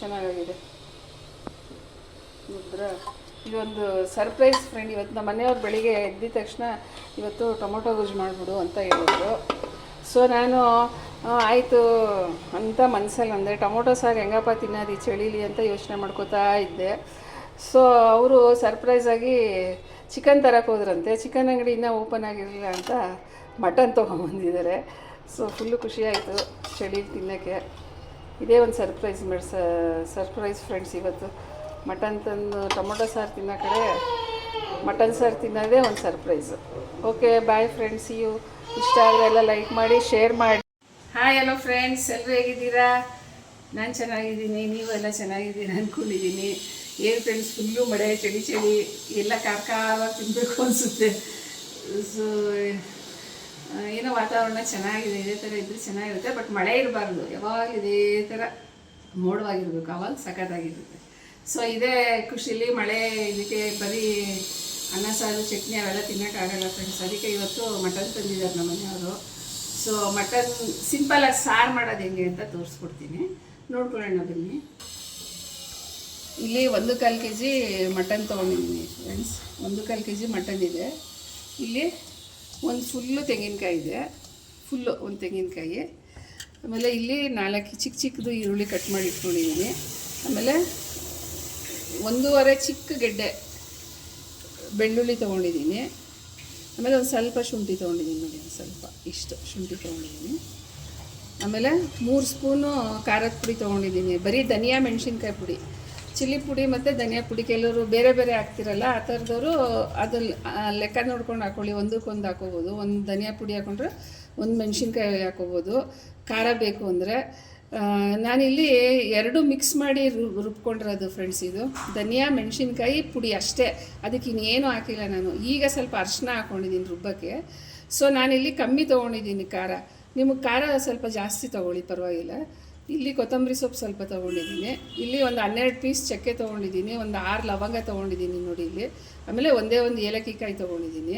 ಚೆನ್ನಾಗಿದೆ ನೋಡಿದ್ರೆ. ಇದೊಂದು ಸರ್ಪ್ರೈಸ್ ಫ್ರೆಂಡ್. ಇವತ್ತು ನಮ್ಮ ಮನೆಯವ್ರು ಬೆಳಿಗ್ಗೆ ಎದ್ದಿದ ತಕ್ಷಣ ಇವತ್ತು ಟೊಮೊಟೊ ಗೊಜ್ಜು ಮಾಡಿಬಿಡು ಅಂತ ಹೇಳಿದ್ರು. ಸೊ ನಾನು ಆಯಿತು ಅಂತ ಮನಸ್ಸಲ್ಲಿ ಅಂದೆ. ಟೊಮೊಟೊ ಸಾರು ಹೆಂಗಪ್ಪ ತಿನ್ನೋದು ಈ ಚಳಿಲಿ ಅಂತ ಯೋಚನೆ ಮಾಡ್ಕೋತಾ ಇದ್ದೆ. ಸೊ ಅವರು ಸರ್ಪ್ರೈಸಾಗಿ ಚಿಕನ್ ತರಕ್ಕೆ ಹೋದ್ರಂತೆ. ಚಿಕನ್ ಅಂಗಡಿ ಇನ್ನೂ ಓಪನ್ ಆಗಿರಲಿಲ್ಲ ಅಂತ ಮಟನ್ ತೊಗೊಂಬಂದಿದ್ದಾರೆ. ಸೊ ಫುಲ್ಲು ಖುಷಿಯಾಯಿತು ಚಳಿಲಿ ತಿನ್ನೋಕ್ಕೆ. ಇದೇ ಒಂದು ಸರ್ಪ್ರೈಸ್ ಫ್ರೆಂಡ್ಸ್. ಇವತ್ತು ಮಟನ್ ತಂದು ಟೊಮೊಟೊ ಸಾರು ತಿನ್ನೋ ಕಡೆ ಮಟನ್ ಸಾರು ತಿನ್ನೋದೇ ಒಂದು ಸರ್ಪ್ರೈಸು. ಓಕೆ ಬಾಯ್ ಫ್ರೆಂಡ್ಸ್, ಯು ಇಷ್ಟ ಆದರೆ ಎಲ್ಲ ಲೈಕ್ ಮಾಡಿ, ಶೇರ್ ಮಾಡಿ. ಹಾಯ್ ಹಲೋ ಫ್ರೆಂಡ್ಸ್, ಎಲ್ಲರೂ ಹೇಗಿದ್ದೀರಾ? ನಾನು ಚೆನ್ನಾಗಿದ್ದೀನಿ, ನೀವೆಲ್ಲ ಚೆನ್ನಾಗಿದ್ದೀರಾ ಅಂದ್ಕೊಂಡಿದ್ದೀನಿ. ಏನು ಫ್ರೆಂಡ್ಸ್, ಫುಲ್ಲು ಮಳೆ, ಚಳಿ ಎಲ್ಲ ಖಾರವಾಗಿ ತಿನ್ನಬೇಕು ಅನಿಸುತ್ತೆ. ಸೊ ಏನೋ ವಾತಾವರಣ ಚೆನ್ನಾಗಿದೆ. ಇದೇ ಥರ ಇದ್ದರೆ ಚೆನ್ನಾಗಿರುತ್ತೆ. ಬಟ್ ಮಳೆ ಇರಬಾರ್ದು, ಯಾವಾಗ ಇದೇ ಥರ ಮೋಡವಾಗಿರ್ಬೇಕು, ಆವಾಗ ಸಖತ್ತಾಗಿರುತ್ತೆ. ಸೊ ಇದೇ ಖುಷಿಲಿ ಮಳೆ ಇದಕ್ಕೆ ಬರೀ ಅನ್ನ ಸಾರು ಚಟ್ನಿ ಅವೆಲ್ಲ ತಿನ್ನೋಕ್ಕಾಗಲ್ಲ ಫ್ರೆಂಡ್ಸ್. ಅದಕ್ಕೆ ಇವತ್ತು ಮಟನ್ ತಂದಿದ್ದಾರೆ ನಮ್ಮ ಮನೆಯವರು. ಸೊ ಮಟನ್ ಸಿಂಪಲಾಗಿ ಸಾರು ಮಾಡೋದು ಹೆಂಗೆ ಅಂತ ತೋರಿಸ್ಕೊಡ್ತೀನಿ, ನೋಡ್ಕೊಳ್ಳೋಣ ಬನ್ನಿ. ಇಲ್ಲಿ 1/4 kg ಮಟನ್ ತೊಗೊಂಡಿದ್ದೀನಿ ಫ್ರೆಂಡ್ಸ್. 1/4 kg ಮಟನ್ ಇದೆ. ಇಲ್ಲಿ ಒಂದು ಫುಲ್ಲು ತೆಂಗಿನಕಾಯಿ ಇದೆ, ಫುಲ್ಲು ಒಂದು ತೆಂಗಿನಕಾಯಿ. ಆಮೇಲೆ ಇಲ್ಲಿ 4 ಚಿಕ್ಕದು ಈರುಳ್ಳಿ ಕಟ್ ಮಾಡಿ ಇಟ್ಕೊಂಡಿದ್ದೀನಿ. ಆಮೇಲೆ 1.5 ಚಿಕ್ಕ ಗೆಡ್ಡೆ ಬೆಳ್ಳುಳ್ಳಿ ತೊಗೊಂಡಿದ್ದೀನಿ. ಆಮೇಲೆ ಒಂದು ಸ್ವಲ್ಪ ಶುಂಠಿ ತೊಗೊಂಡಿದ್ದೀನಿ ನೋಡಿ, ಒಂದು ಸ್ವಲ್ಪ ಇಷ್ಟು ಶುಂಠಿ ತೊಗೊಂಡಿದ್ದೀನಿ. ಆಮೇಲೆ 3 ಸ್ಪೂನು ಖಾರದ ಪುಡಿ ತೊಗೊಂಡಿದ್ದೀನಿ. ಬರೀ ಧನಿಯಾ ಮೆಣಸಿನ್ಕಾಯಿ ಪುಡಿ, ಚಿಲ್ಲಿ ಪುಡಿ ಮತ್ತು ಧನಿಯಾ ಪುಡಿ ಕೆಲವರು ಬೇರೆ ಬೇರೆ ಹಾಕ್ತಿರಲ್ಲ, ಆ ಥರದವರು ಅದು ಲೆಕ್ಕ ನೋಡ್ಕೊಂಡು ಹಾಕ್ಕೊಳ್ಳಿ. ಒಂದಕ್ಕೊಂದು ಹಾಕೋಬೋದು. ಒಂದು ಧನಿಯಾ ಪುಡಿ ಹಾಕ್ಕೊಂಡ್ರೆ ಒಂದು ಮೆಣಸಿನ್ಕಾಯಿ ಹಾಕೋಬೋದು, ಖಾರ ಬೇಕು ಅಂದರೆ. ನಾನಿಲ್ಲಿ 2 ಮಿಕ್ಸ್ ಮಾಡಿ ರುಬ್ಕೊಂಡಿರೋದು ಫ್ರೆಂಡ್ಸ್. ಇದು ಧನಿಯಾ ಮೆಣಸಿನ್ಕಾಯಿ ಪುಡಿ ಅಷ್ಟೇ, ಅದಕ್ಕೆ ಇನ್ನೇನು ಹಾಕಿಲ್ಲ ನಾನು. ಈಗ ಸ್ವಲ್ಪ ಅರಿಶಿನ ಹಾಕ್ಕೊಂಡಿದ್ದೀನಿ ರುಬ್ಬಕ್ಕೆ. ಸೊ ನಾನಿಲ್ಲಿ ಕಮ್ಮಿ ತೊಗೊಂಡಿದ್ದೀನಿ ಖಾರ. ನಿಮಗೆ ಖಾರ ಸ್ವಲ್ಪ ಜಾಸ್ತಿ ತೊಗೊಳ್ಳಿ, ಪರವಾಗಿಲ್ಲ. ಇಲ್ಲಿ ಕೊತ್ತಂಬರಿ ಸೊಪ್ಪು ಸ್ವಲ್ಪ ತೊಗೊಂಡಿದ್ದೀನಿ. ಇಲ್ಲಿ ಒಂದು 12 ಪೀಸ್ ಚಕ್ಕೆ ತೊಗೊಂಡಿದ್ದೀನಿ. ಒಂದು 6 ಲವಂಗ ತೊಗೊಂಡಿದ್ದೀನಿ ನೋಡಿ ಇಲ್ಲಿ. ಆಮೇಲೆ ಒಂದೇ ಒಂದು ಏಲಕ್ಕಿ ಕಾಯಿ ತೊಗೊಂಡಿದ್ದೀನಿ.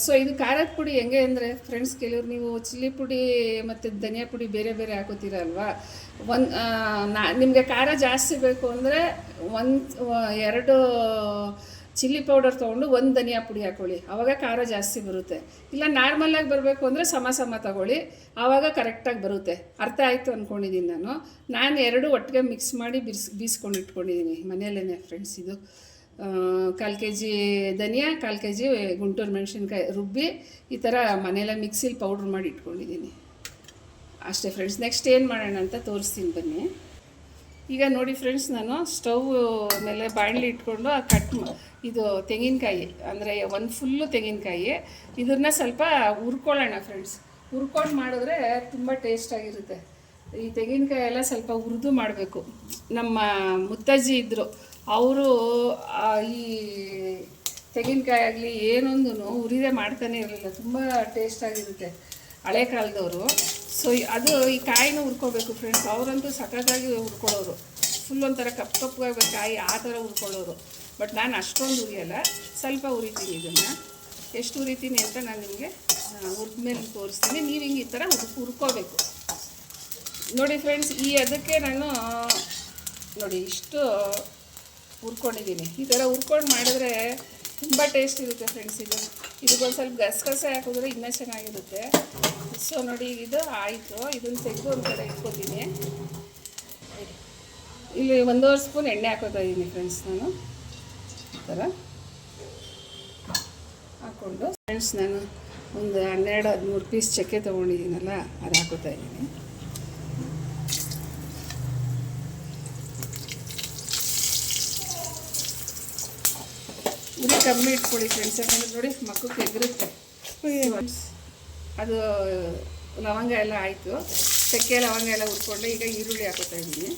ಸೊ ಇದು ಖಾರದ ಪುಡಿ ಹೆಂಗೆ ಅಂದರೆ ಫ್ರೆಂಡ್ಸ್, ಕೆಲವ್ರು ನೀವು ಚಿಲ್ಲಿ ಪುಡಿ ಮತ್ತು ಧನಿಯಾ ಪುಡಿ ಬೇರೆ ಬೇರೆ ಹಾಕೋತೀರ ಅಲ್ವಾ. ನಿಮಗೆ ಖಾರ ಜಾಸ್ತಿ ಬೇಕು ಅಂದರೆ 2 ಚಿಲ್ಲಿ ಪೌಡರ್ ತೊಗೊಂಡು 1 ಧನಿಯಾ ಪುಡಿ ಹಾಕ್ಕೊಳ್ಳಿ, ಆವಾಗ ಖಾರ ಜಾಸ್ತಿ ಬರುತ್ತೆ. ಇಲ್ಲ ನಾರ್ಮಲಾಗಿ ಬರಬೇಕು ಅಂದರೆ ಸಮ ತಗೊಳ್ಳಿ, ಆವಾಗ ಕರೆಕ್ಟಾಗಿ ಬರುತ್ತೆ. ಅರ್ಥ ಆಯಿತು ಅಂದ್ಕೊಂಡಿದ್ದೀನಿ ನಾನು 2 ಒಟ್ಟಿಗೆ ಮಿಕ್ಸ್ ಮಾಡಿ ಬೀಸ್ಕೊಂಡು ಇಟ್ಕೊಂಡಿದ್ದೀನಿ ಮನೆಯಲ್ಲೇ ಫ್ರೆಂಡ್ಸ್. ಇದು 1/4 kg ಧನಿಯಾ, 1/4 kg ಗುಂಟೂರು ಮೆಣಸಿನ್ಕಾಯಿ ರುಬ್ಬಿ ಈ ಥರ ಮನೆಯಲ್ಲ ಮಿಕ್ಸಿಲಿ ಪೌಡ್ರ್ ಮಾಡಿ ಇಟ್ಕೊಂಡಿದ್ದೀನಿ ಅಷ್ಟೇ ಫ್ರೆಂಡ್ಸ್. ನೆಕ್ಸ್ಟ್ ಏನು ಮಾಡೋಣ ಅಂತ ತೋರಿಸ್ತೀನಿ ಬನ್ನಿ. ಈಗ ನೋಡಿ ಫ್ರೆಂಡ್ಸ್, ನಾನು ಸ್ಟವ್ ಮೇಲೆ ಬಾಣಲಿ ಇಟ್ಕೊಂಡು ಇದು ತೆಂಗಿನಕಾಯಿ ಅಂದರೆ ಒಂದು ಫುಲ್ಲು ತೆಂಗಿನಕಾಯಿ, ಇದನ್ನು ಸ್ವಲ್ಪ ಹುರ್ಕೊಳ್ಳೋಣ ಫ್ರೆಂಡ್ಸ್. ಹುರ್ಕೊಂಡು ಮಾಡಿದ್ರೆ ತುಂಬ ಟೇಸ್ಟಾಗಿರುತ್ತೆ. ಈ ತೆಂಗಿನಕಾಯಿ ಎಲ್ಲ ಸ್ವಲ್ಪ ಹುರಿದು ಮಾಡಬೇಕು. ನಮ್ಮ ಮುತ್ತಜ್ಜಿ ಇದ್ದರು, ಅವರು ಈ ತೆಂಗಿನಕಾಯಿ ಆಗಲಿ ಏನೊಂದು ಹುರಿದೇ ಮಾಡ್ತಾನೆ ಇರಲಿಲ್ಲ. ತುಂಬ ಟೇಸ್ಟಾಗಿರುತ್ತೆ ಹಳೆ ಕಾಲದವರು. ಸೊ ಅದು ಈ ಕಾಯಿನ ಹುರ್ಕೋಬೇಕು ಫ್ರೆಂಡ್ಸ್. ಅವರಂತೂ ಸಖತ್ತಾಗಿ ಹುರ್ಕೊಳ್ಳೋರು, ಫುಲ್ ಒಂಥರ ಕಪ್ಪಗಾಗಬೇಕು ಕಾಯಿ, ಆ ಥರ ಹುರ್ಕೊಳ್ಳೋರು. ಬಟ್ ನಾನು ಅಷ್ಟೊಂದು ಹುರಿಯಲ್ಲ, ಸ್ವಲ್ಪ ಹುರಿತೀನಿ. ಇದನ್ನು ಎಷ್ಟು ಹುರಿತೀನಿ ಅಂತ ನಾನು ನಿಮಗೆ ಹುರಿದ ಮೇಲೆ ತೋರಿಸ್ತೀನಿ. ನೀವು ಹಿಂಗೆ ಈ ಥರ ಹುರ್ಕೋಬೇಕು ನೋಡಿ ಫ್ರೆಂಡ್ಸ್. ಅದಕ್ಕೆ ನಾನು ನೋಡಿ ಇಷ್ಟು ಹುರ್ಕೊಂಡಿದ್ದೀನಿ. ಈ ಥರ ಹುರ್ಕೊಂಡು ಮಾಡಿದ್ರೆ ತುಂಬ ಟೇಸ್ಟ್ ಇರುತ್ತೆ ಫ್ರೆಂಡ್ಸ್. ಇದಕ್ಕೊಂದು ಸ್ವಲ್ಪ ಗಸಗಸೆ ಹಾಕಿದ್ರೆ ಇನ್ನೂ ಚೆನ್ನಾಗಿರುತ್ತೆ. ಸೊ ನೋಡಿ ಇದು ಆಯಿತು. ಇದನ್ನು ತೆಗೆದು ಒಂದು ಕಡೆ ಇಟ್ಕೊತೀನಿ. ಇಲ್ಲಿ 1.5 ಸ್ಪೂನ್ ಎಣ್ಣೆ ಹಾಕೋತಾ ಇದ್ದೀನಿ ಫ್ರೆಂಡ್ಸ್. ನಾನು ಈ ಥರ ಹಾಕ್ಕೊಂಡು ಫ್ರೆಂಡ್ಸ್, ನಾನು ಒಂದು 12-13 ಪೀಸ್ ಚಕ್ಕೆ ತೊಗೊಂಡಿದ್ದೀನಲ್ಲ, ಅದು ಹಾಕೋತಾ ಇದ್ದೀನಿ. ಉರಿ ಕಮ್ಮಿ ಇಟ್ಕೊಳ್ಳಿ ಫ್ರೆಂಡ್ಸ್, ಯಾಕಂದರೆ ನೋಡಿ ಮಕ್ಕಳಿಗೆ ಎಗರುತ್ತೆ. ಅದು ಲವಂಗ ಎಲ್ಲ ಆಯಿತು, ಚಕ್ಕೆ ಲವಂಗ ಎಲ್ಲ ಹುರ್ಕೊಂಡು ಈಗ ಈರುಳ್ಳಿ ಹಾಕೋತಾ ಇದ್ದೀನಿ.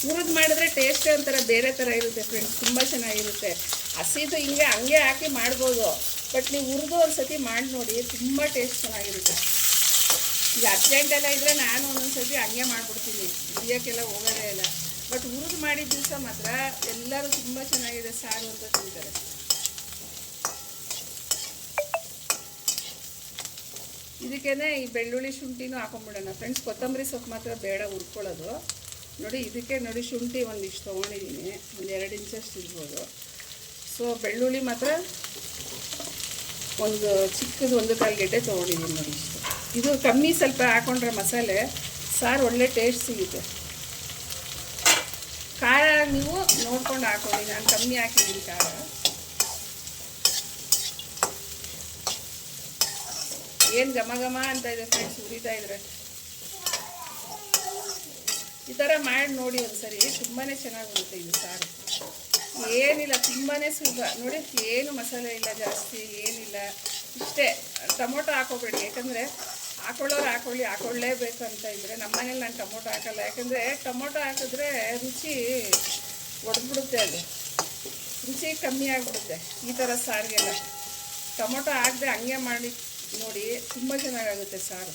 ಹುರಿದು ಮಾಡಿದ್ರೆ ಟೇಸ್ಟೇ ಒಂಥರ ಬೇರೆ ಥರ ಇರುತ್ತೆ ಫ್ರೆಂಡ್ಸ್, ತುಂಬ ಚೆನ್ನಾಗಿರುತ್ತೆ. ಹಸಿದು ಹಂಗೆ ಹಾಕಿ ಮಾಡ್ಬೋದು, ಬಟ್ ನೀವು ಹುರಿದು ಒಂದು ಸತಿ ಮಾಡಿ ನೋಡಿ, ತುಂಬ ಟೇಸ್ಟ್ ಚೆನ್ನಾಗಿರುತ್ತೆ. ಈಗ ಅರ್ಜೆಂಟೆಲ್ಲ ಇದ್ದರೆ ನಾನು ಒಂದೊಂದು ಸತಿ ಹಂಗೆ ಮಾಡಿಬಿಡ್ತೀನಿ, ಹುರಿಯೋಕ್ಕೆಲ್ಲ ಹೋಗೋದೇ ಇಲ್ಲ. ಬಟ್ ಹುರಿದು ಮಾಡಿದ ದಿವಸ ಮಾತ್ರ ಎಲ್ಲರೂ ತುಂಬ ಚೆನ್ನಾಗಿದೆ ಸಾರು ಅಂತ ತಿಂತಾರೆ. ಇದಕ್ಕೇ ಈ ಬೆಳ್ಳುಳ್ಳಿ ಶುಂಠಿನೂ ಹಾಕೊಂಡ್ಬಿಡೋಣ ಫ್ರೆಂಡ್ಸ್. ಕೊತ್ತಂಬರಿ ಸೊಪ್ಪು ಮಾತ್ರ ಬೇಡ ಹುರ್ಕೊಳ್ಳೋದು. ನೋಡಿ ಇದಕ್ಕೆ ನೋಡಿ ಶುಂಠಿ ಒಂದಿಷ್ಟು ತೊಗೊಂಡಿದ್ದೀನಿ, ಒಂದು 2 ಇಂಚಷ್ಟು ಇರ್ಬೋದು. ಸೊ ಬೆಳ್ಳುಳ್ಳಿ ಮಾತ್ರ ಒಂದು ಚಿಕ್ಕದು 1/4 ಗೆಡ್ಡೆ ತೊಗೊಂಡಿದ್ದೀನಿ ನೋಡಿ ಇಷ್ಟು. ಇದು ಕಮ್ಮಿ ಸ್ವಲ್ಪ ಹಾಕೊಂಡ್ರೆ ಮಸಾಲೆ ಸಾರು ಒಳ್ಳೆ ಟೇಸ್ಟ್ ಸಿಗುತ್ತೆ. ಖಾರ ನೀವು ನೋಡ್ಕೊಂಡು ಹಾಕೊಳ್ಳಿ, ನಾನು ಕಮ್ಮಿ ಹಾಕಿದ್ದೀನಿ ಖಾರ. ಏನು ಘಮ ಘಮ ಅಂತ ಇದೆ ಫ್ರೆಂಡ್ಸ್, ಉರಿತಾ ಇದ್ರೆ. ಈ ಥರ ಮಾಡಿ ನೋಡಿ ಒಂದ್ಸರಿ, ತುಂಬಾ ಚೆನ್ನಾಗಿ ಬರುತ್ತೆ ಇದು ಸಾರು. ಏನಿಲ್ಲ, ತುಂಬಾ ಸುಲಭ ನೋಡಿ. ಏನು ಮಸಾಲೆ ಇಲ್ಲ ಜಾಸ್ತಿ, ಏನಿಲ್ಲ. ಇಷ್ಟೇ, ಟೊಮೊಟೊ ಹಾಕೋಬೇಡಿ, ಯಾಕಂದರೆ ಹಾಕೊಳ್ಳೋರು ಹಾಕೊಳ್ಳೇಬೇಕು ಅಂತ ಇದ್ದರೆ. ನಮ್ಮ ಮನೇಲಿ ನಾನು ಟೊಮೊಟೊ ಹಾಕಲ್ಲ, ಯಾಕಂದರೆ ಟೊಮೊಟೊ ಹಾಕಿದ್ರೆ ರುಚಿ ಒಡೆದ್ಬಿಡುತ್ತೆ, ಅದು ರುಚಿ ಕಮ್ಮಿ ಆಗಿಬಿಡುತ್ತೆ ಈ ಥರ ಸಾರಿಗೆಲ್ಲ. ಟೊಮೊಟೊ ಹಾಕದೆ ಹಂಗೆ ಮಾಡಿ ನೋಡಿ, ತುಂಬ ಚೆನ್ನಾಗಾಗುತ್ತೆ ಸಾರು.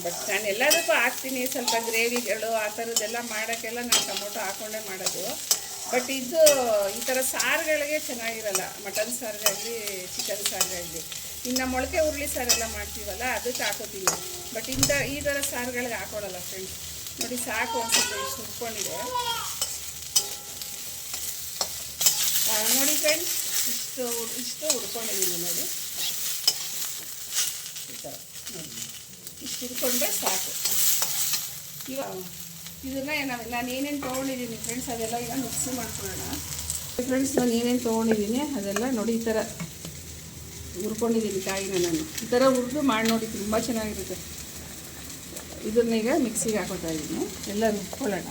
ಬಟ್ ನಾನು ಎಲ್ಲದಕ್ಕೂ ಹಾಕ್ತೀನಿ, ಸ್ವಲ್ಪ ಗ್ರೇವಿಗಳು ಆ ಥರದ್ದೆಲ್ಲ ಮಾಡೋಕ್ಕೆಲ್ಲ ನಾನು ಟೊಮೊಟೊ ಹಾಕ್ಕೊಂಡೇ ಮಾಡೋದು. ಬಟ್ ಇದು ಈ ಥರ ಸಾರುಗಳಿಗೆ ಚೆನ್ನಾಗಿರಲ್ಲ, ಮಟನ್ ಸಾರಿಗಾಗಲಿ ಚಿಕನ್ ಸಾರಿಗಾಗಲಿ. ಇನ್ನು ಮೊಳಕೆ ಹುರುಳಿ ಸಾರೆಲ್ಲ ಮಾಡ್ತೀವಲ್ಲ ಅದಕ್ಕೆ ಹಾಕೋತೀನಿ. ಬಟ್ ಈ ಥರ ಸಾರುಗಳಿಗೆ ಹಾಕೊಳ್ಳಲ್ಲ ಫ್ರೆಂಡ್ಸ್. ನೋಡಿ ಸಾಕು, ಒಂದು ಸ್ವಲ್ಪ ಇಷ್ಟು ಹುರ್ಕೊಂಡಿದೆ ನೋಡಿ ಫ್ರೆಂಡ್ಸ್. ಇಷ್ಟು ಹುರ್ಕೊಂಡಿದ್ದೀನಿ ನೋಡಿ, ಈ ಥರ ನೋಡಿ. ಇಷ್ಟು ಹುರ್ಕೊಂಡ್ರೆ ಸಾಕು. ಇವಾಗ ಇದನ್ನು ನಾನು ಏನೇನು ತೊಗೊಂಡಿದ್ದೀನಿ ಫ್ರೆಂಡ್ಸ್ ಅದೆಲ್ಲ ಈಗ ಮಿಕ್ಸಿ ಮಾಡ್ಕೊಳ್ಳೋಣ. ಫ್ರೆಂಡ್ಸ್ ನಾನು ಏನೇನು ತೊಗೊಂಡಿದ್ದೀನಿ ಅದೆಲ್ಲ ನೋಡಿ, ಈ ಥರ ಹುರ್ಕೊಂಡಿದ್ದೀನಿ ಕಾಯಿನ. ನಾನು ಈ ಥರ ಹುರಿದು ಮಾಡಿ ನೋಡಿ, ತುಂಬ ಚೆನ್ನಾಗಿರುತ್ತೆ. ಇದನ್ನೀಗ ಮಿಕ್ಸಿಗೆ ಹಾಕೋತಾ ಇದ್ದೀನಿ, ಎಲ್ಲ ರುಬ್ಕೊಳ್ಳೋಣ.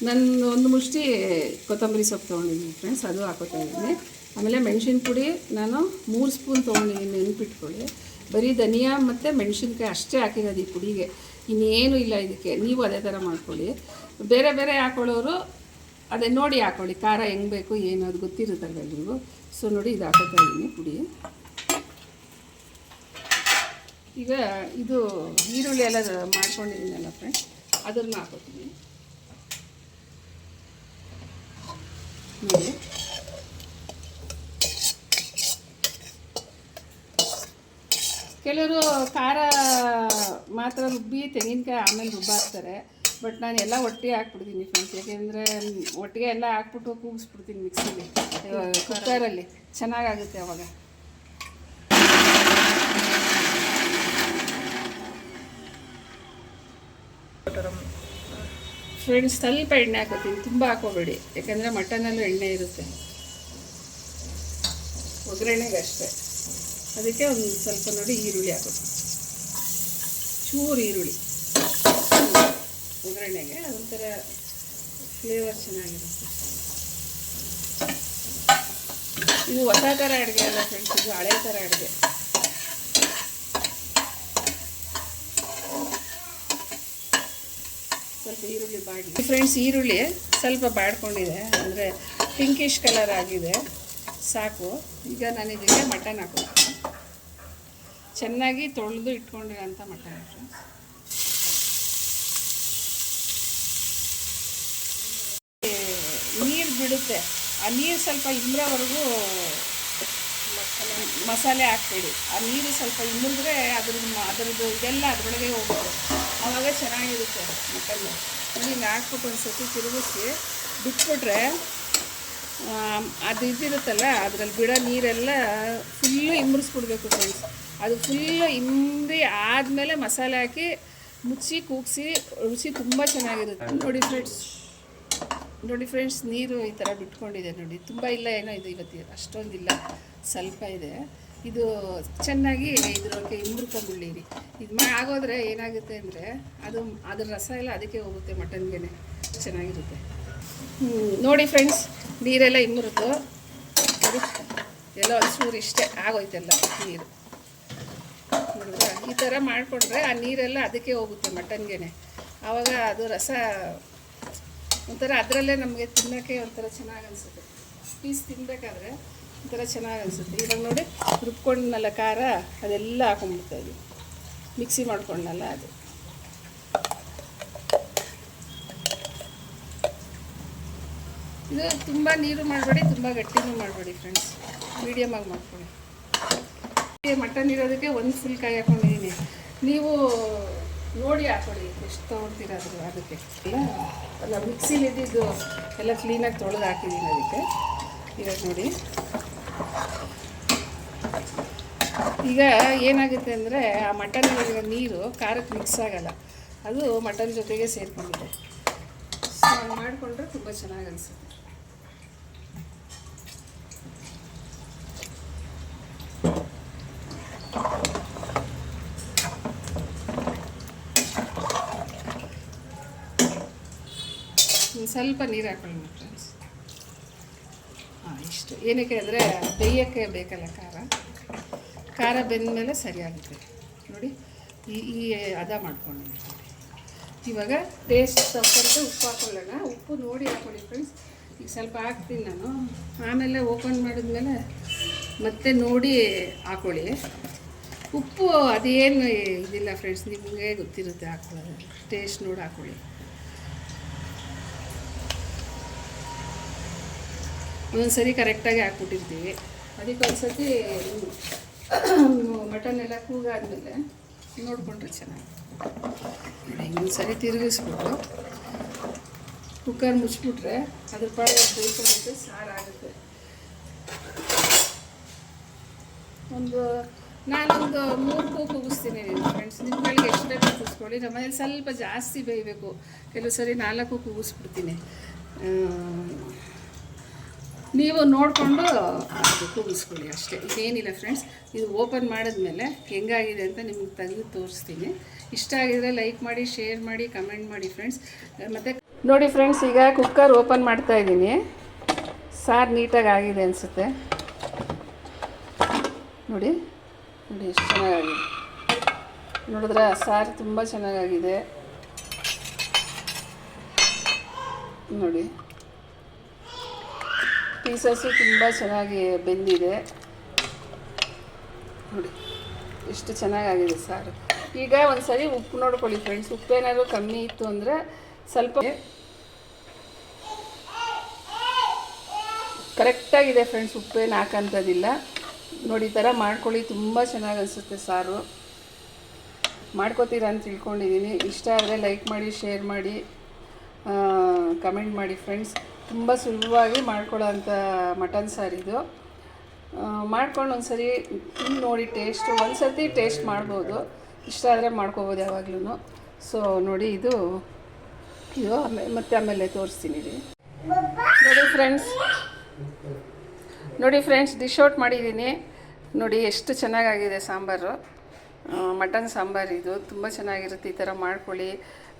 ನಾನು ಒಂದು ಮುಷ್ಟಿ ಕೊತ್ತಂಬರಿ ಸೊಪ್ಪು ತೊಗೊಂಡಿದ್ದೀನಿ ಫ್ರೆಂಡ್ಸ್, ಅದು ಹಾಕೋತಾ ಇದ್ದೀನಿ. ಆಮೇಲೆ ಮೆಣಸಿನ ಪುಡಿ ನಾನು 3 ಸ್ಪೂನ್ ತೊಗೊಂಡಿದ್ದೀನಿ, ನೆನಪಿಟ್ಕೊಳ್ಳಿ. ಬರೀ ಧನಿಯಾ ಮತ್ತು ಮೆಣಸಿನ್ಕಾಯಿ ಅಷ್ಟೇ ಹಾಕಿರೋದು ಈ ಪುಡಿಗೆ, ಇನ್ನೇನು ಇಲ್ಲ ಇದಕ್ಕೆ. ನೀವು ಅದೇ ಥರ ಮಾಡ್ಕೊಳ್ಳಿ. ಬೇರೆ ಬೇರೆ ಹಾಕೊಳ್ಳೋರು ಅದೇ ನೋಡಿ ಹಾಕ್ಕೊಳ್ಳಿ, ಖಾರ ಹೆಂಗೆ ಬೇಕು ಏನು ಅದು ಗೊತ್ತಿರುತ್ತಲ್ಲ ಎಲ್ರಿಗೂ. ಸೊ ನೋಡಿ, ಇದು ಹಾಕೋತಾ ಇದ್ದೀನಿ ಪುಡಿ. ಈಗ ಇದು ಈರುಳ್ಳಿ ಎಲ್ಲ ಮಾಡ್ಕೊಂಡಿದ್ದೀನಲ್ಲ ಫ್ರೆಂಡ್ಸ್, ಅದನ್ನು ಹಾಕೋತೀನಿ ನೋಡಿ. ಕೆಲವರು ಖಾರ ಮಾತ್ರ ರುಬ್ಬಿ ತೆಂಗಿನಕಾಯಿ ಆಮೇಲೆ ರುಬ್ಬಾಕ್ತಾರೆ. ಬಟ್ ನಾನು ಎಲ್ಲ ಒಟ್ಟಿಗೆ ಹಾಕ್ಬಿಡ್ತೀನಿ ಫ್ರೆಂಡ್ಸ್, ಯಾಕೆಂದರೆ ಒಟ್ಟಿಗೆ ಎಲ್ಲ ಹಾಕ್ಬಿಟ್ಟು ಕೂಗಿಸ್ಬಿಡ್ತೀನಿ ಮಿಕ್ಸಿಲಿ, ಕುಕ್ಕರಲ್ಲಿ ಚೆನ್ನಾಗಾಗುತ್ತೆ ಅವಾಗ. ಫ್ರೆಂಡ್ಸ್ ಸ್ವಲ್ಪ ಎಣ್ಣೆ ಹಾಕೋತೀನಿ, ತುಂಬ ಹಾಕೋಬೇಡಿ, ಯಾಕಂದರೆ ಮಟನಲ್ಲೂ ಎಣ್ಣೆ ಇರುತ್ತೆ, ಒಗ್ಗರಣೆಗೆ ಅಷ್ಟೇ. ಅದಕ್ಕೆ ಒಂದು ಸ್ವಲ್ಪ ನೋಡಿ ಈರುಳ್ಳಿ ಹಾಕೋತೀನಿ, ಚೂರು ಈರುಳ್ಳಿ ಒಗ್ಗರಣೆಗೆ, ಅದೊಂಥರ ಫ್ಲೇವರ್ ಚೆನ್ನಾಗಿರುತ್ತೆ. ಇದು ಹೊಸ ಥರ ಅಡುಗೆ ಅಲ್ಲ ಫ್ರೆಂಡ್ಸ್, ಇದು ಹಳೆ ಥರ ಅಡುಗೆ. ಸ್ವಲ್ಪ ಈರುಳ್ಳಿ ಬಾಡಿ ಫ್ರೆಂಡ್ಸ್, ಈರುಳ್ಳಿ ಸ್ವಲ್ಪ ಬಾಡ್ಕೊಂಡಿದೆ, ಅಂದರೆ ಪಿಂಕಿಶ್ ಕಲರ್ ಆಗಿದೆ, ಸಾಕು. ಈಗ ನಾನು ಇದಕ್ಕೆ ಮಟನ್ ಹಾಕೋತೀನಿ, ಚೆನ್ನಾಗಿ ತೊಳೆದು ಇಟ್ಕೊಂಡಿರೋಂಥ ಮಟನ್ ಫ್ರೆಂಡ್ಸ್. ನೀರು ಬಿಡುತ್ತೆ, ಆ ನೀರು ಸ್ವಲ್ಪ ಇಮ್ಮರವರೆಗೂ ಮಸಾಲೆ ಹಾಕ್ಬೇಡಿ. ಆ ನೀರು ಸ್ವಲ್ಪ ಇಮ್ಮಿದ್ರೆ ಅದರದ್ದು ಇದೆಲ್ಲ ಅದರೊಳಗೆ ಹೋಗುತ್ತೆ, ಆವಾಗ ಚೆನ್ನಾಗಿರುತ್ತೆ ಮಟನ್ನು. ನೋಡಿ ಹಾಕ್ಬಿಟ್ಟು ಒಂದು ಸತಿ ತಿರುಗಿಸಿ ಬಿಟ್ಬಿಟ್ರೆ ಅದು ಇದಿರುತ್ತಲ್ಲ, ಅದರಲ್ಲಿ ಬಿಡೋ ನೀರೆಲ್ಲ ಫುಲ್ಲು ಇಮ್ಮರಿಸ್ಬಿಡ್ಬೇಕು ಫ್ರೆಂಡ್ಸ್. ಅದು ಫುಲ್ಲು ಇಮ್ರಿ ಆದಮೇಲೆ ಮಸಾಲೆ ಹಾಕಿ ಮುಚ್ಚಿ ಕೂಗಿಸಿ ರುಚಿ ತುಂಬ ಚೆನ್ನಾಗಿರುತ್ತೆ. ನೋಡಿ ಫ್ರೆಂಡ್ಸ್, ನೀರು ಈ ಥರ ಬಿಟ್ಕೊಂಡಿದೆ ನೋಡಿ, ತುಂಬ ಇಲ್ಲ ಏನೋ ಇದು ಇವತ್ತು ಅಷ್ಟೊಂದಿಲ್ಲ, ಸ್ವಲ್ಪ ಇದೆ. ಇದು ಚೆನ್ನಾಗಿ ಇದ್ರೊಳಗೆ ಇಮ್ರಿಕೊಂಡ್ಬಿಡ್ಲಿರಿ. ಇದು ಆಗೋದ್ರೆ ಏನಾಗುತ್ತೆ ಅಂದರೆ ಅದ್ರ ರಸ ಎಲ್ಲ ಅದಕ್ಕೆ ಹೋಗುತ್ತೆ, ಮಟನ್ಗೆ ಚೆನ್ನಾಗಿರುತ್ತೆ. ನೋಡಿ ಫ್ರೆಂಡ್ಸ್, ನೀರೆಲ್ಲ ಇಮ್ಮರಿತು ನೋಡಿ, ಎಲ್ಲ ಒಂಚೂರು ಇಷ್ಟೇ ಆಗೋಯ್ತೆಲ್ಲ ನೀರು. ನೋಡಿದ್ರೆ ಈ ಥರ ಮಾಡಿಕೊಂಡ್ರೆ ಆ ನೀರೆಲ್ಲ ಅದಕ್ಕೆ ಹೋಗುತ್ತೆ ಮಟನ್ಗೆ, ಆವಾಗ ಅದು ರಸ ಒಂಥರ ಅದರಲ್ಲೇ ನಮಗೆ ತಿನ್ನೋಕ್ಕೆ ಒಂಥರ ಚೆನ್ನಾಗಿ ಅನಿಸುತ್ತೆ. ಪೀಸ್ ತಿನ್ನಬೇಕಾದ್ರೆ ಒಂಥರ ಚೆನ್ನಾಗಿ ಅನಿಸುತ್ತೆ. ಇವಾಗ ನೋಡಿ ರುಬ್ಕೊಂಡನಲ್ಲ ಖಾರ, ಅದೆಲ್ಲ ಹಾಕೊಂಡ್ಬಿಡ್ತಾಯಿದ್ವಿ, ಮಿಕ್ಸಿ ಮಾಡ್ಕೊಂಡಲ್ಲ ಅದು. ಇದು ತುಂಬ ನೀರು ಮಾಡಬೇಡಿ, ತುಂಬ ಗಟ್ಟಿನೂ ಮಾಡಬೇಡಿ ಫ್ರೆಂಡ್ಸ್, ಮೀಡಿಯಮಾಗಿ ಮಾಡ್ಕೊಳ್ಳಿ. ಮಟನ್ ಇರೋದಕ್ಕೆ ಒಂದು ಫುಲ್ ಕಾಯಿ ಹಾಕೊಂಡಿದ್ದೀನಿ. ನೀವು ನೋಡಿ ಹಾಕೊಳ್ಳಿ ಎಷ್ಟು ತೊಗೊಳ್ತೀರಾದ್ರು ಅದಕ್ಕೆ. ಅಲ್ಲ ಮಿಕ್ಸಿಲಿ ಇದ್ದಿದ್ದು ಎಲ್ಲ ಕ್ಲೀನಾಗಿ ತೊಳೆದು ಹಾಕಿದ್ದೀನಿ ಅದಕ್ಕೆ. ಇವಾಗ ನೋಡಿ, ಈಗ ಏನಾಗುತ್ತೆ ಅಂದರೆ ಆ ಮಟನ್ನಲ್ಲಿರೋ ನೀರು ಖಾರಕ್ಕೆ ಮಿಕ್ಸ್ ಆಗಲ್ಲ, ಅದು ಮಟನ್ ಜೊತೆಗೆ ಸೇರಿಕೊಂಡಿದೆ. ಸೊ ಹಂಗೆ ಮಾಡಿಕೊಂಡ್ರೆ ತುಂಬ ಚೆನ್ನಾಗಿ ಅನಿಸುತ್ತೆ. ಸ್ವಲ್ಪ ನೀರು ಹಾಕೊಳ್ಳಿ ಫ್ರೆಂಡ್ಸ್. ಇಷ್ಟು ಏನಕ್ಕೆ ಅಂದರೆ ಬೇಯೋಕ್ಕೆ ಬೇಕಲ್ಲ ಖಾರ ಬೆಂದ ಮೇಲೆ ಸರಿಯಾಗುತ್ತೆ ನೋಡಿ. ಈ ಹದ ಮಾಡ್ಕೊಂಡಿದ್ದೀನಿ. ಇವಾಗ ಟೇಸ್ಟ್ ತಕ್ಕಂತೆ ಉಪ್ಪು ಹಾಕೊಳ್ಳೋಣ. ಉಪ್ಪು ನೋಡಿ ಹಾಕೊಳ್ಳಿ ಫ್ರೆಂಡ್ಸ್. ಈಗ ಸ್ವಲ್ಪ ಹಾಕ್ತೀನಿ ನಾನು, ಆಮೇಲೆ ಓಪನ್ ಮಾಡಿದ್ಮೇಲೆ ಮತ್ತೆ ನೋಡಿ ಹಾಕೊಳ್ಳಿ. ಉಪ್ಪು ಅದೇನು ಇದಿಲ್ಲ ಫ್ರೆಂಡ್ಸ್, ನಿಮಗೆ ಗೊತ್ತಿರುತ್ತೆ ಹಾಕೊಳ್ಳೋದು. ಟೇಸ್ಟ್ ನೋಡಿ ಹಾಕೊಳ್ಳಿ. ಒಂದೊಂದ್ಸರಿ ಕರೆಕ್ಟಾಗಿ ಹಾಕ್ಬಿಟ್ಟಿರ್ತೀವಿ, ಅದಕ್ಕೆ ಒಂದ್ಸತಿ ಮಟನ್ ಎಲ್ಲ ಕೂಗಾದ್ಮೇಲೆ ನೋಡಿಕೊಂಡ್ರೆ ಚೆನ್ನಾಗಿ. ಇನ್ನೊಂದ್ಸರಿ ತಿರುಗಿಸ್ಬಿಟ್ಟು ಕುಕ್ಕರ್ ಮುಚ್ಚಿಬಿಟ್ರೆ ಅದ್ರ ಪಾಡಿಗೆ ಬೇಯಿಸ್ಕೊಂಡ್ರೆ ಸಾರಾಗುತ್ತೆ. ನಾನೊಂದು 3 ಕೂಗಿಸ್ತೀನಿ ಫ್ರೆಂಡ್ಸ್. ನಿಮ್ಗಳಿಗೆ ಎಷ್ಟು ಬೇಕು ಕೂಗಿಸ್ಕೊಳ್ಳಿ. ನಮ್ಮನೇಲಿ ಸ್ವಲ್ಪ ಜಾಸ್ತಿ ಬೇಯಬೇಕು, ಕೆಲವು ಸರಿ 4 ಕೂಗಿಸ್ಬಿಡ್ತೀನಿ. ನೀವು ನೋಡಿಕೊಂಡು ಅದು ಕೂಗಿಸ್ಕೊಳ್ಳಿ ಅಷ್ಟೇ, ಇದೇನಿಲ್ಲ ಫ್ರೆಂಡ್ಸ್. ಇದು ಓಪನ್ ಮಾಡಿದ್ಮೇಲೆ ಹೆಂಗಾಗಿದೆ ಅಂತ ನಿಮ್ಗೆ ತೆಗೆದು ತೋರಿಸ್ತೀನಿ. ಇಷ್ಟ ಆಗಿದರೆ ಲೈಕ್ ಮಾಡಿ, ಶೇರ್ ಮಾಡಿ, ಕಮೆಂಟ್ ಮಾಡಿ ಫ್ರೆಂಡ್ಸ್. ಮತ್ತು ನೋಡಿ ಫ್ರೆಂಡ್ಸ್, ಈಗ ಕುಕ್ಕರ್ ಓಪನ್ ಮಾಡ್ತಾಯಿದ್ದೀನಿ. ಸಾರು ನೀಟಾಗಿ ಆಗಿದೆ ಅನಿಸುತ್ತೆ. ನೋಡಿ ಎಷ್ಟು ಚೆನ್ನಾಗಾಗಿದೆ ನೋಡಿದ್ರೆ. ಸಾರು ತುಂಬ ಚೆನ್ನಾಗಾಗಿದೆ ನೋಡಿ. ಪೀಸಸ್ಸು ತುಂಬ ಚೆನ್ನಾಗಿ ಬೆಂದಿದೆ ನೋಡಿ, ಎಷ್ಟು ಚೆನ್ನಾಗಾಗಿದೆ ಸಾರು. ಈಗ ಒಂದು ಸರಿ ಉಪ್ಪು ನೋಡ್ಕೊಳ್ಳಿ ಫ್ರೆಂಡ್ಸ್. ಉಪ್ಪೇನಾದರೂ ಕಮ್ಮಿ ಇತ್ತು ಅಂದರೆ ಸ್ವಲ್ಪ. ಕರೆಕ್ಟಾಗಿದೆ ಫ್ರೆಂಡ್ಸ್, ಉಪ್ಪೇನು ಹಾಕೋಂಥದ್ದಿಲ್ಲ ನೋಡಿ. ಈ ಥರ ಮಾಡ್ಕೊಳ್ಳಿ, ತುಂಬ ಚೆನ್ನಾಗಿ ಅನಿಸುತ್ತೆ ಸಾರು. ಮಾಡ್ಕೋತೀರಾ ಅಂತ ತಿಳ್ಕೊಂಡಿದ್ದೀನಿ. ಇಷ್ಟ ಆದರೆ ಲೈಕ್ ಮಾಡಿ, ಶೇರ್ ಮಾಡಿ, ಕಮೆಂಟ್ ಮಾಡಿ ಫ್ರೆಂಡ್ಸ್. ತುಂಬ ಸುಲಭವಾಗಿ ಮಾಡ್ಕೊಳ್ಳೋಂಥ ಮಟನ್ ಸಾರಿದು. ಮಾಡ್ಕೊಂಡು ಒಂದು ಸರಿ ನೋಡಿ ಒಂದು ಸರ್ತಿ ಟೇಸ್ಟ್ ಮಾಡ್ಬೋದು. ಇಷ್ಟ ಆದರೆ ಮಾಡ್ಕೋಬೋದು ಯಾವಾಗಲೂ. ಸೊ ನೋಡಿ, ಇದು ಆಮೇಲೆ ತೋರಿಸ್ತೀನಿ ರೀ. ನೋಡಿ ಫ್ರೆಂಡ್ಸ್, ಡಿಶ್ ಔಟ್ ಮಾಡಿದ್ದೀನಿ ನೋಡಿ. ಎಷ್ಟು ಚೆನ್ನಾಗಾಗಿದೆ ಸಾಂಬಾರು. ಮಟನ್ ಸಾಂಬಾರು ಇದು ತುಂಬ ಚೆನ್ನಾಗಿರುತ್ತೆ. ಈ ಥರ ಮಾಡ್ಕೊಳ್ಳಿ.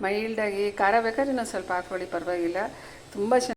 ಮೈಲ್ಡಾಗಿ ಖಾರ ಬೇಕಾದ್ರೆ ಇನ್ನೊಂದು ಸ್ವಲ್ಪ ಹಾಕ್ಕೊಳ್ಳಿ, ಪರವಾಗಿಲ್ಲ. ತುಂಬ